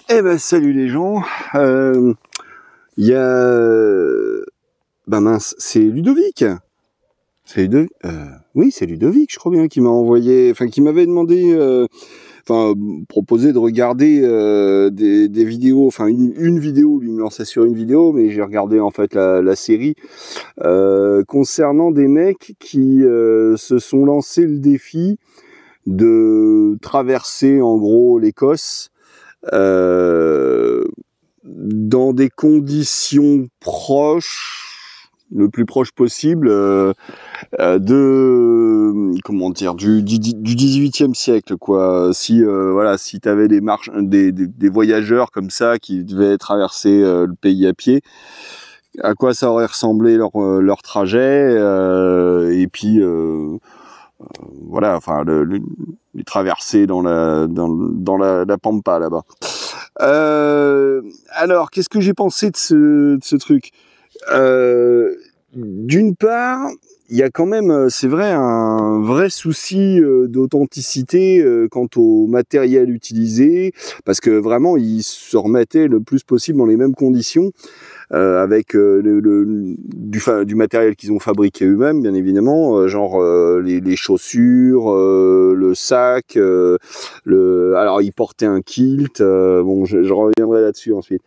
Eh ben salut les gens, il y a... Ben mince, c'est Ludovic. C'est Ludovic. Oui, c'est Ludovic, je crois bien, qui m'a envoyé, enfin qui m'avait demandé, proposé de regarder des vidéos, enfin une vidéo, lui me lançait sur une vidéo, mais j'ai regardé en fait la série concernant des mecs qui se sont lancés le défi de traverser en gros l'Écosse dans des conditions proches, le plus proche possible, de comment dire, du 18e siècle, quoi. Si voilà, si t'avais des voyageurs comme ça qui devaient traverser le pays à pied, à quoi ça aurait ressemblé leur trajet, et puis voilà, enfin les traversées dans la pampa là-bas. Alors, qu'est-ce que j'ai pensé de ce truc? D'une part, il y a quand même, c'est vrai, un vrai souci d'authenticité quant au matériel utilisé, parce que vraiment, ils se remettaient le plus possible dans les mêmes conditions, avec du matériel qu'ils ont fabriqué eux-mêmes, bien évidemment, genre les chaussures, le sac, alors ils portaient un kilt, bon, je reviendrai là-dessus ensuite.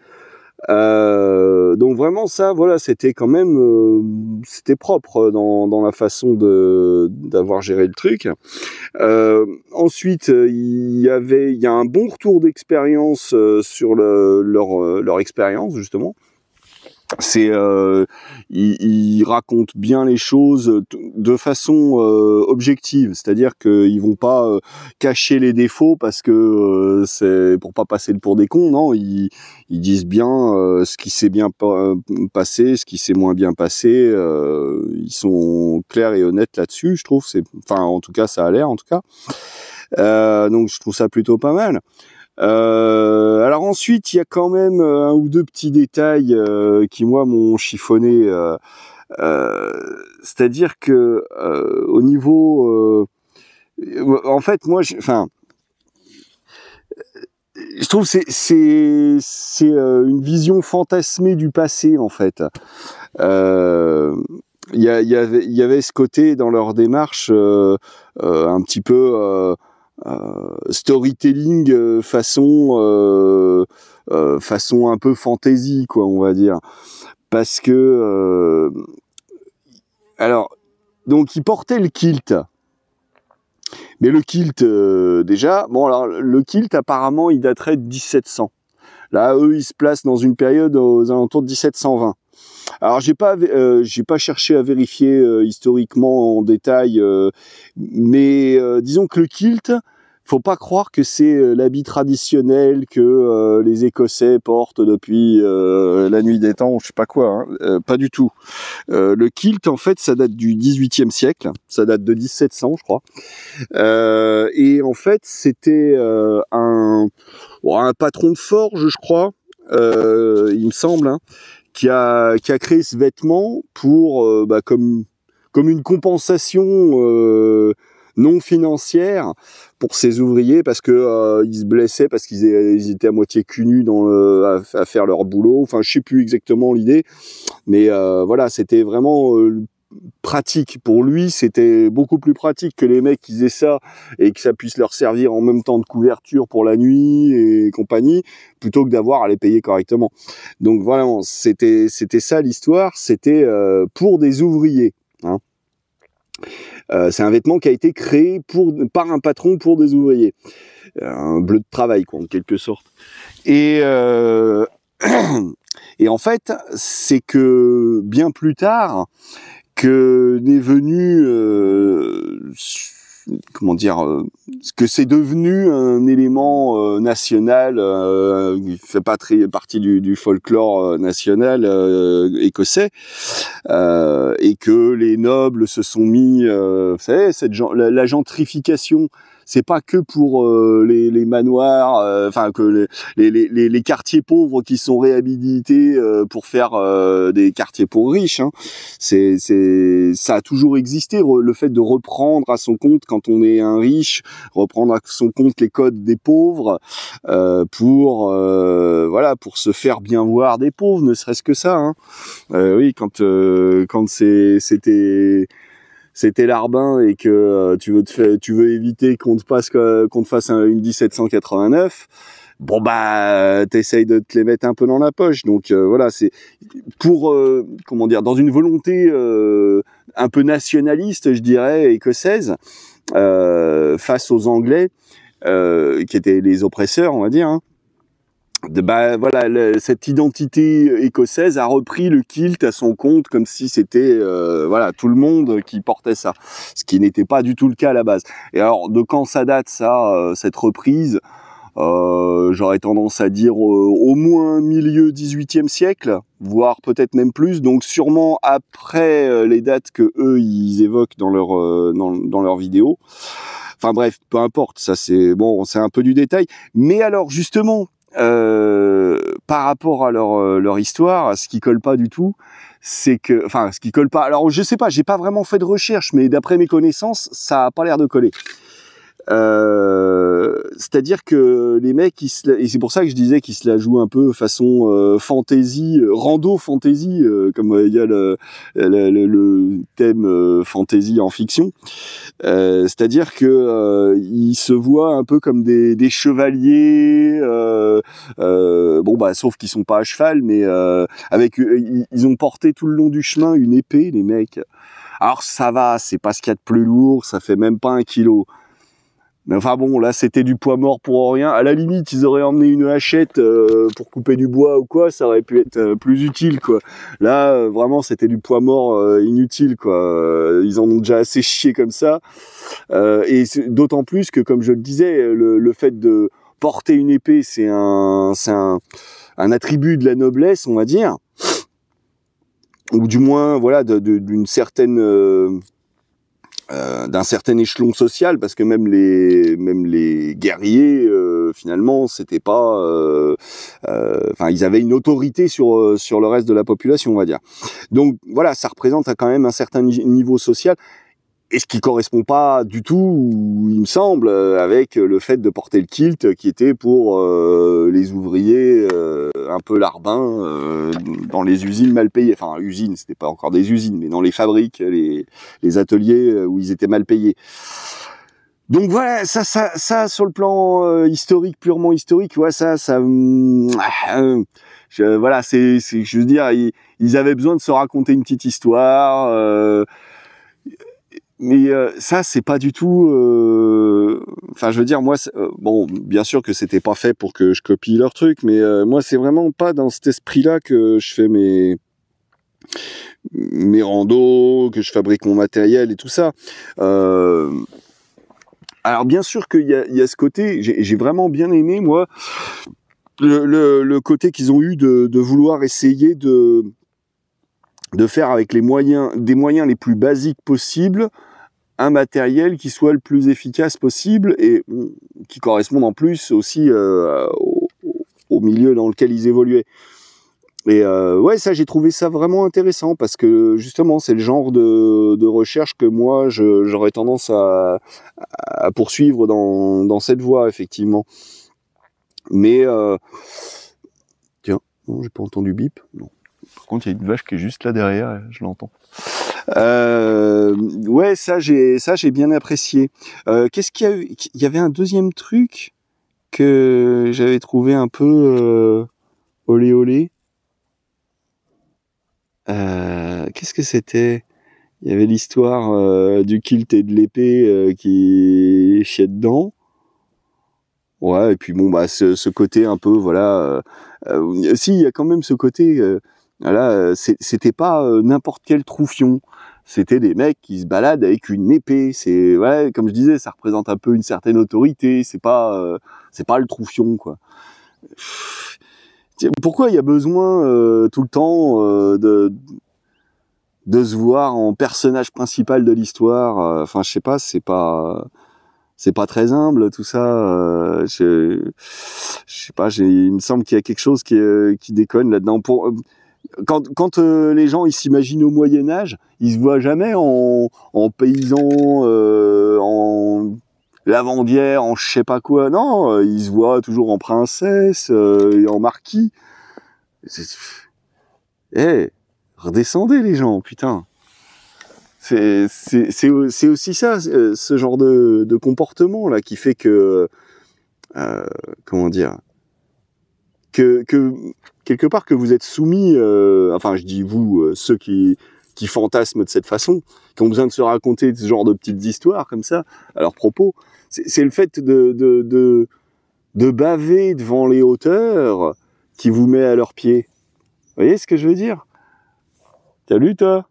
Donc vraiment ça, voilà, c'était quand même, c'était propre dans la façon d'avoir géré le truc. Ensuite, il y a un bon retour d'expérience sur leur expérience justement. C'est ils racontent bien les choses de façon objective, c'est-à-dire qu'ils vont pas cacher les défauts parce que c'est pour pas passer pour des cons, non, ils disent bien ce qui s'est bien passé, ce qui s'est moins bien passé, ils sont clairs et honnêtes là-dessus, je trouve, en tout cas ça a l'air en tout cas. Donc je trouve ça plutôt pas mal. Alors ensuite, il y a quand même un ou deux petits détails qui moi m'ont chiffonné. C'est-à-dire que au niveau, en fait, moi, je trouve que c'est une vision fantasmée du passé en fait. Il y avait ce côté dans leur démarche un petit peu storytelling façon un peu fantasy, quoi, on va dire, parce que alors donc ils portaient le kilt, mais le kilt déjà, bon, alors le kilt apparemment il daterait de 1700. Là, eux, ils se placent dans une période aux alentours de 1720. Alors j'ai pas cherché à vérifier historiquement en détail, mais disons que le kilt, faut pas croire que c'est l'habit traditionnel que les Écossais portent depuis la nuit des temps, je sais pas quoi, hein. Pas du tout. Le kilt, en fait, ça date du 18e siècle, ça date de 1700, je crois. Et en fait, c'était un patron de forge, je crois, il me semble, hein, qui a créé ce vêtement pour comme une compensation non financière pour ses ouvriers, parce que ils se blessaient, parce qu'ils étaient à moitié cul nus à faire leur boulot. Enfin, je sais plus exactement l'idée, mais voilà, c'était vraiment pratique pour lui. C'était beaucoup plus pratique que les mecs qui faisaient ça et que ça puisse leur servir en même temps de couverture pour la nuit et compagnie, plutôt que d'avoir à les payer correctement. Donc voilà, c'était ça l'histoire. C'était pour des ouvriers, hein. C'est un vêtement qui a été créé par un patron pour des ouvriers, un bleu de travail, quoi, en quelque sorte. Et et en fait, c'est que bien plus tard que n'est venu, comment dire, que c'est devenu un élément national, qui fait pas très partie du folklore national écossais, et que les nobles se sont mis, vous savez, la gentrification c'est pas que pour les manoirs, enfin que les quartiers pauvres qui sont réhabilités pour faire des quartiers pour riches. Hein. Ça a toujours existé, le fait de reprendre à son compte quand on est un riche, reprendre à son compte les codes des pauvres pour voilà, pour se faire bien voir des pauvres, ne serait-ce que ça. Hein. Oui, quand c'était Larbin et que tu veux éviter qu'on te fasse une 1789, bon bah t'essayes de te les mettre un peu dans la poche. Donc voilà, c'est pour comment dire, dans une volonté un peu nationaliste, je dirais, écossaise, face aux Anglais qui étaient les oppresseurs, on va dire. Hein. Bah voilà, cette identité écossaise a repris le kilt à son compte comme si c'était voilà, tout le monde qui portait ça, ce qui n'était pas du tout le cas à la base. Et alors de quand ça date ça, cette reprise, j'aurais tendance à dire au moins milieu 18e siècle, voire peut-être même plus, donc sûrement après les dates que eux ils évoquent dans leurs vidéos. Enfin bref, peu importe, ça c'est bon, c'est un peu du détail. Mais alors justement, par rapport à leur histoire, ce qui colle pas du tout, c'est que, enfin, ce qui colle pas. Alors, je sais pas, j'ai pas vraiment fait de recherche, mais d'après mes connaissances, ça a pas l'air de coller. C'est-à-dire que les mecs, et c'est pour ça que je disais qu'ils se la jouent un peu façon fantasy, rando fantasy, comme il y a le thème fantasy en fiction. C'est-à-dire que ils se voient un peu comme des chevaliers, bon bah sauf qu'ils sont pas à cheval, mais avec ils ont porté tout le long du chemin une épée, les mecs. Alors ça va, c'est pas ce qu'il y a de plus lourd, ça fait même pas 1 kilo. Mais enfin bon, là c'était du poids mort pour rien. À la limite, ils auraient emmené une hachette pour couper du bois ou quoi, ça aurait pu être plus utile quoi. Là vraiment c'était du poids mort inutile quoi. Ils en ont déjà assez chié comme ça. Et d'autant plus que comme je le disais, le fait de porter une épée, c'est un attribut de la noblesse, on va dire. Ou du moins voilà d'une certaine d'un certain échelon social, parce que même les guerriers finalement c'était pas enfin ils avaient une autorité sur le reste de la population, on va dire. Donc voilà, ça représente quand même un certain niveau social, et ce qui correspond pas du tout, il me semble, avec le fait de porter le kilt, qui était pour les ouvriers un peu larbins dans les usines mal payées. Enfin, usines, c'était pas encore des usines, mais dans les fabriques, les ateliers où ils étaient mal payés. Donc voilà, ça sur le plan historique, purement historique, ouais, voilà, je veux dire, ils avaient besoin de se raconter une petite histoire. Mais ça c'est pas du tout enfin je veux dire moi bon bien sûr que c'était pas fait pour que je copie leur truc, mais moi c'est vraiment pas dans cet esprit-là que je fais mes randos, que je fabrique mon matériel et tout ça. Alors bien sûr qu'il y a ce côté, j'ai vraiment bien aimé moi le côté qu'ils ont eu de vouloir essayer de faire avec des moyens les plus basiques possibles un matériel qui soit le plus efficace possible et qui corresponde en plus aussi au milieu dans lequel ils évoluaient. Et ouais, ça j'ai trouvé ça vraiment intéressant, parce que justement c'est le genre de recherche que moi j'aurais tendance à poursuivre dans cette voie, effectivement. Mais tiens, non, j'ai pas entendu bip. Non. Par contre, il y a une vache qui est juste là derrière, je l'entends. Ouais, ça j'ai bien apprécié. Qu'est-ce qu'il y a eu ? Il y avait un deuxième truc que j'avais trouvé un peu olé olé. Qu'est-ce que c'était ? Il y avait l'histoire du kilt et de l'épée qui chiait dedans. Ouais, et puis bon bah ce côté un peu voilà. Si, il y a quand même ce côté. Voilà, c'était pas n'importe quel troufion. C'était des mecs qui se baladent avec une épée. C'est ouais, comme je disais, ça représente un peu une certaine autorité. C'est pas le troufion quoi. Pourquoi il y a besoin tout le temps de se voir en personnage principal de l'histoire ? Enfin, je sais pas, c'est pas. c'est pas très humble tout ça. Je sais pas, il me semble qu'il y a quelque chose qui déconne là-dedans. Quand les gens ils s'imaginent au Moyen Âge, ils se voient jamais en paysan, en lavandière, en je sais pas quoi. Non, ils se voient toujours en princesse et en marquis. Redescendez les gens, putain. C'est aussi ça, ce genre de comportement là qui fait que comment dire, que quelque part que vous êtes soumis, enfin je dis vous, ceux qui fantasment de cette façon, qui ont besoin de se raconter ce genre de petites histoires comme ça à leur propos, c'est le fait de baver devant les hauteurs qui vous met à leurs pieds. Vous voyez ce que je veux dire? Salut toi,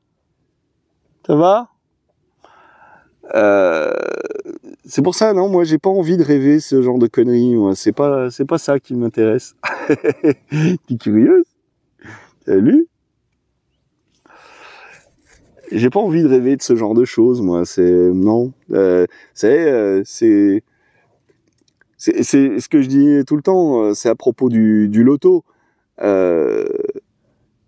ça va? C'est pour ça, non, moi j'ai pas envie de rêver ce genre de conneries, moi. C'est pas ça qui m'intéresse. T'es curieuse? Salut? J'ai pas envie de rêver de ce genre de choses, moi. Non. C'est ce que je dis tout le temps. C'est à propos du loto.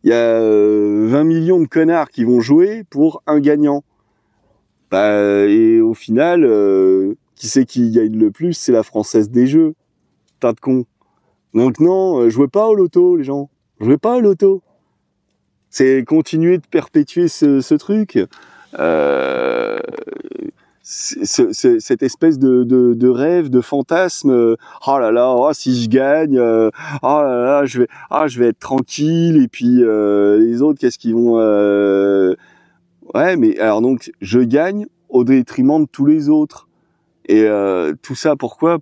Il y a 20 millions de connards qui vont jouer pour un gagnant. Et au final, qui c'est qui gagne le plus? C'est la Française des Jeux. Tas de cons. Donc non, jouez pas au loto, les gens. Jouez pas au loto. C'est continuer de perpétuer ce truc. Cette espèce de rêve, de fantasme. Oh là là, oh, si je gagne, oh là là, je vais être tranquille. Et puis les autres, qu'est-ce qu'ils vont Ouais, mais alors donc je gagne au détriment de tous les autres. Et tout ça pourquoi?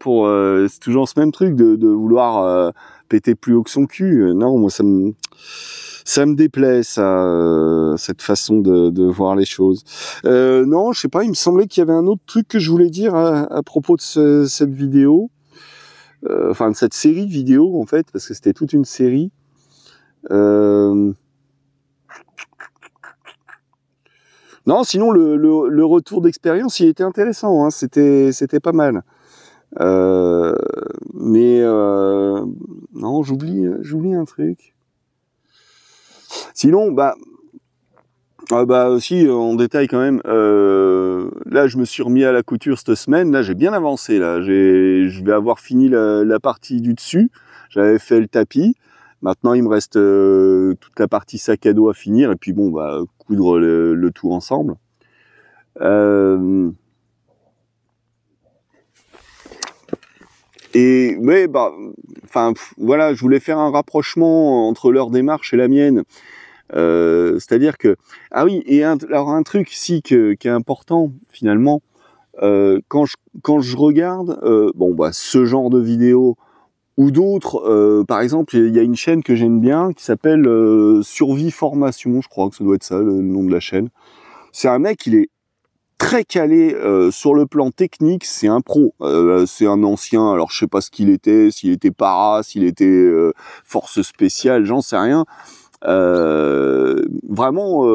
C'est toujours ce même truc de vouloir péter plus haut que son cul. Non, moi ça me déplaît ça, cette façon de voir les choses. Non, je sais pas, il me semblait qu'il y avait un autre truc que je voulais dire à propos de cette vidéo. Enfin de cette série de vidéos en fait, parce que c'était toute une série. Non, sinon le retour d'expérience, il était intéressant, hein, c'était pas mal. Mais non, j'oublie un truc. Sinon, aussi en détail quand même. Là, je me suis remis à la couture cette semaine. Là, j'ai bien avancé. Là, je vais avoir fini la partie du dessus. J'avais fait le tapis. Maintenant, il me reste toute la partie sac à dos à finir. Et puis bon, coudre le tout ensemble. Voilà, je voulais faire un rapprochement entre leur démarche et la mienne. C'est-à-dire que alors un truc ici qui est important finalement, quand je regarde ce genre de vidéo ou d'autres, par exemple il y a une chaîne que j'aime bien qui s'appelle Survie Formation, je crois que ça doit être ça le nom de la chaîne. C'est un mec, il est très calé sur le plan technique, c'est un pro, c'est un ancien, alors je sais pas ce qu'il était, s'il était para, s'il était force spéciale, j'en sais rien. Vraiment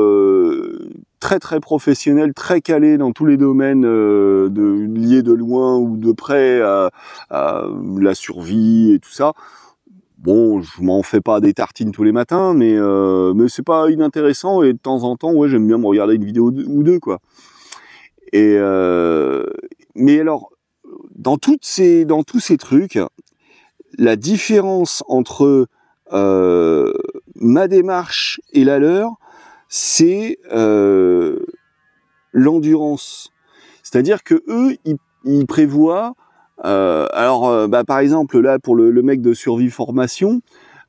très très professionnel, très calé dans tous les domaines liés de loin ou de près à la survie et tout ça. Bon, je m'en fais pas des tartines tous les matins, mais c'est pas inintéressant et de temps en temps, ouais, j'aime bien me regarder une vidéo ou deux, quoi. Et mais alors, dans tous ces trucs, la différence entre ma démarche et la leur, c'est l'endurance. C'est-à-dire que eux, ils prévoient. Par exemple, là pour le mec de Survie Formation,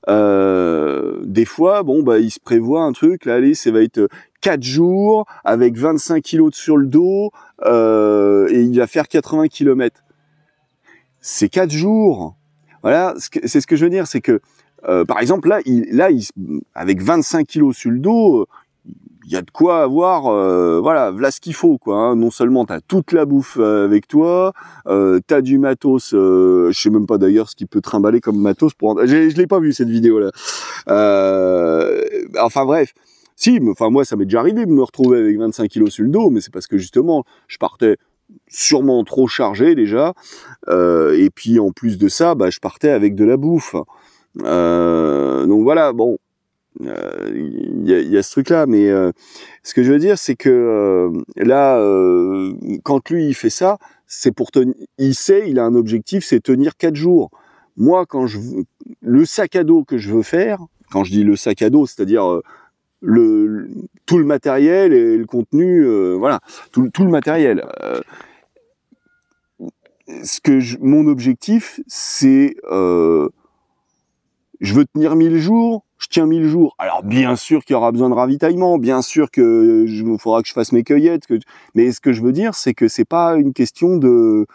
des fois, il se prévoit un truc. Là, allez, ça va être 4 jours avec 25 kilos sur le dos et il va faire 80 km. C'est 4 jours. Voilà, c'est ce que je veux dire, c'est que par exemple là, avec 25 kilos sur le dos, il y a de quoi avoir, voilà ce qu'il faut, quoi. Hein. Non seulement t'as toute la bouffe avec toi, t'as du matos, je sais même pas d'ailleurs ce qu'il peut trimballer comme matos pour. Je l'ai pas vu cette vidéo là. Enfin bref. Si, moi ça m'est déjà arrivé de me retrouver avec 25 kilos sur le dos, mais c'est parce que justement je partais sûrement trop chargé déjà, et puis en plus de ça, bah, je partais avec de la bouffe. Donc voilà, bon, y a ce truc-là, mais ce que je veux dire, c'est que là, quand lui il fait ça, c'est pour tenir. Il sait, il a un objectif, c'est tenir 4 jours. Moi, le sac à dos que je veux faire, quand je dis le sac à dos, c'est-à-dire tout le matériel et le contenu, voilà, tout le matériel. Mon objectif, c'est je veux tenir 1000 jours, je tiens 1000 jours. Alors bien sûr qu'il y aura besoin de ravitaillement, bien sûr que faudra que je fasse mes cueillettes, mais ce que je veux dire, c'est que c'est pas une question de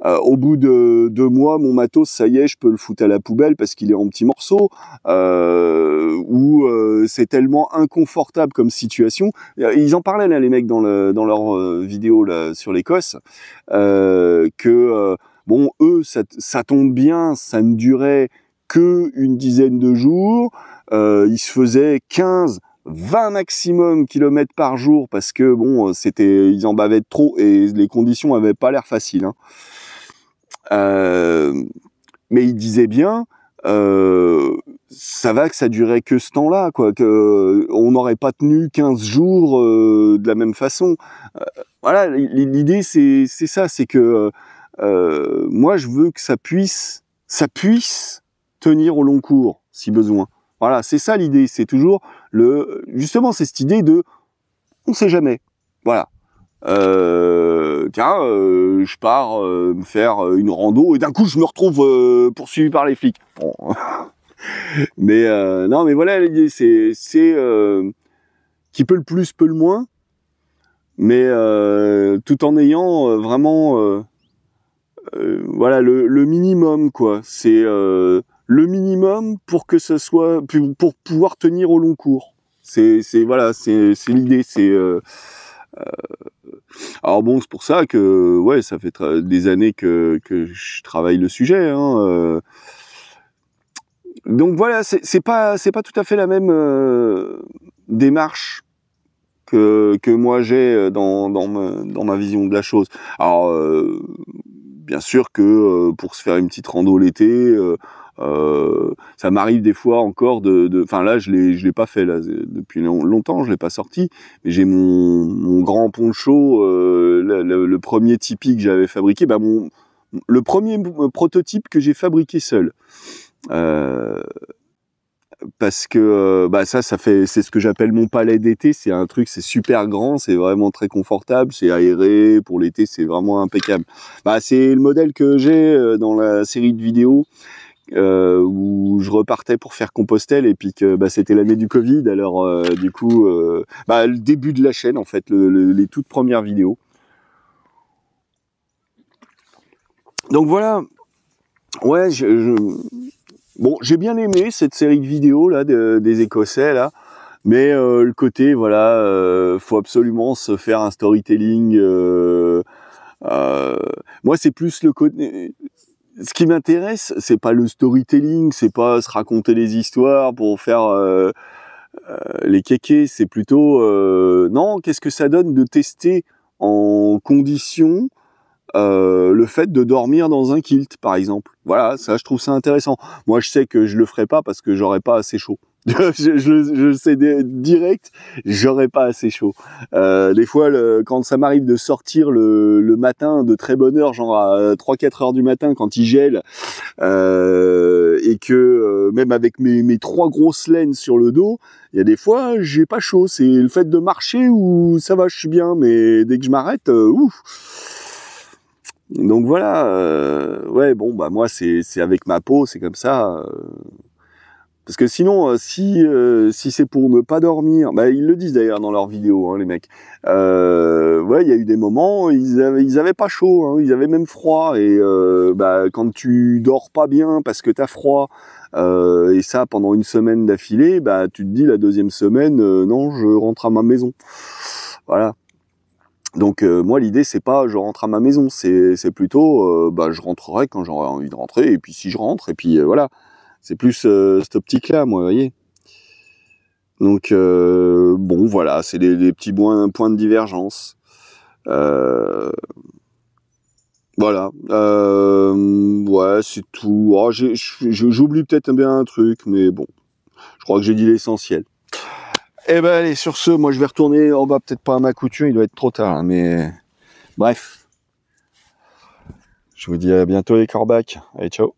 au bout de 2 mois, mon matos, ça y est, je peux le foutre à la poubelle parce qu'il est en petits morceaux, ou c'est tellement inconfortable comme situation. Ils en parlaient là, les mecs, dans leur vidéo là sur l'Écosse, que bon, eux, ça tombe bien, ça ne durait que une dizaine de jours. Ils se faisaient 15-20 maximum kilomètres par jour parce que bon, ils en bavaient trop et les conditions avaient pas l'air faciles. Hein. Mais ils disaient bien, ça va que ça durait que ce temps-là, quoi, que on n'aurait pas tenu 15 jours de la même façon. Voilà, l'idée c'est ça, c'est que moi je veux que ça puisse tenir au long cours si besoin. Voilà, c'est ça l'idée, c'est toujours justement c'est cette idée de on sait jamais. Voilà. Tiens, je pars me faire une rando et d'un coup je me retrouve poursuivi par les flics. Bon. Mais non, mais voilà l'idée, c'est qui peut le plus, peut le moins, mais tout en ayant vraiment voilà le minimum, quoi. C'est le minimum pour que ce soit pour pouvoir tenir au long cours. Voilà, c'est l'idée, c'est alors bon, c'est pour ça que ouais, ça fait des années que je travaille le sujet. Hein, donc voilà, c'est pas tout à fait la même démarche que moi j'ai dans ma vision de la chose. Alors bien sûr que pour se faire une petite rando l'été, ça m'arrive des fois encore enfin là je l'ai pas fait là depuis longtemps, je l'ai pas sorti, mais j'ai mon grand poncho, le premier tipi que j'avais fabriqué, bah le premier prototype que j'ai fabriqué seul. Parce que bah c'est ce que j'appelle mon palais d'été, c'est un truc, c'est super grand, c'est vraiment très confortable, c'est aéré, pour l'été c'est vraiment impeccable. Bah c'est le modèle que j'ai dans la série de vidéos où je repartais pour faire Compostelle et puis que bah c'était l'année du Covid, alors du coup bah le début de la chaîne en fait, les toutes premières vidéos. Donc voilà, ouais, bon, j'ai bien aimé cette série de vidéos là des Écossais là, mais le côté voilà, faut absolument se faire un storytelling. Moi, c'est plus le côté. Ce qui m'intéresse, c'est pas le storytelling, c'est pas se raconter des histoires pour faire les kékés, c'est plutôt non, qu'est-ce que ça donne de tester en conditions le fait de dormir dans un kilt, par exemple. Voilà, ça, je trouve ça intéressant. Moi, je sais que je le ferai pas parce que j'aurais pas assez chaud. je sais direct, j'aurais pas assez chaud. Des fois, quand ça m'arrive de sortir le matin de très bonne heure, genre à 3-4 heures du matin, quand il gèle, et que même avec mes 3 grosses laines sur le dos, il y a des fois, j'ai pas chaud. C'est le fait de marcher où ça va, je suis bien, mais dès que je m'arrête, ouf. Donc voilà, ouais, bon, bah moi c'est avec ma peau, c'est comme ça. Parce que sinon, si c'est pour ne pas dormir, bah ils le disent d'ailleurs dans leurs vidéos, hein, les mecs. Ouais, il y a eu des moments, ils avaient pas chaud, hein, ils avaient même froid. Et bah quand tu dors pas bien parce que t'as froid, et ça pendant une semaine d'affilée, bah tu te dis la deuxième semaine, non, je rentre à ma maison. Voilà. Donc moi l'idée c'est pas je rentre à ma maison, c'est plutôt bah je rentrerai quand j'aurai envie de rentrer, et puis si je rentre, et puis voilà, c'est plus cette optique là, moi, vous voyez. Donc bon voilà, c'est des petits points de divergence. Voilà. Ouais, c'est tout. Oh, j'oublie peut-être bien un truc, mais bon, je crois que j'ai dit l'essentiel. Eh ben allez, sur ce, moi je vais retourner en bas, peut-être pas à ma couture, il doit être trop tard, hein, mais bref. Je vous dis à bientôt les corbacs. Allez, ciao.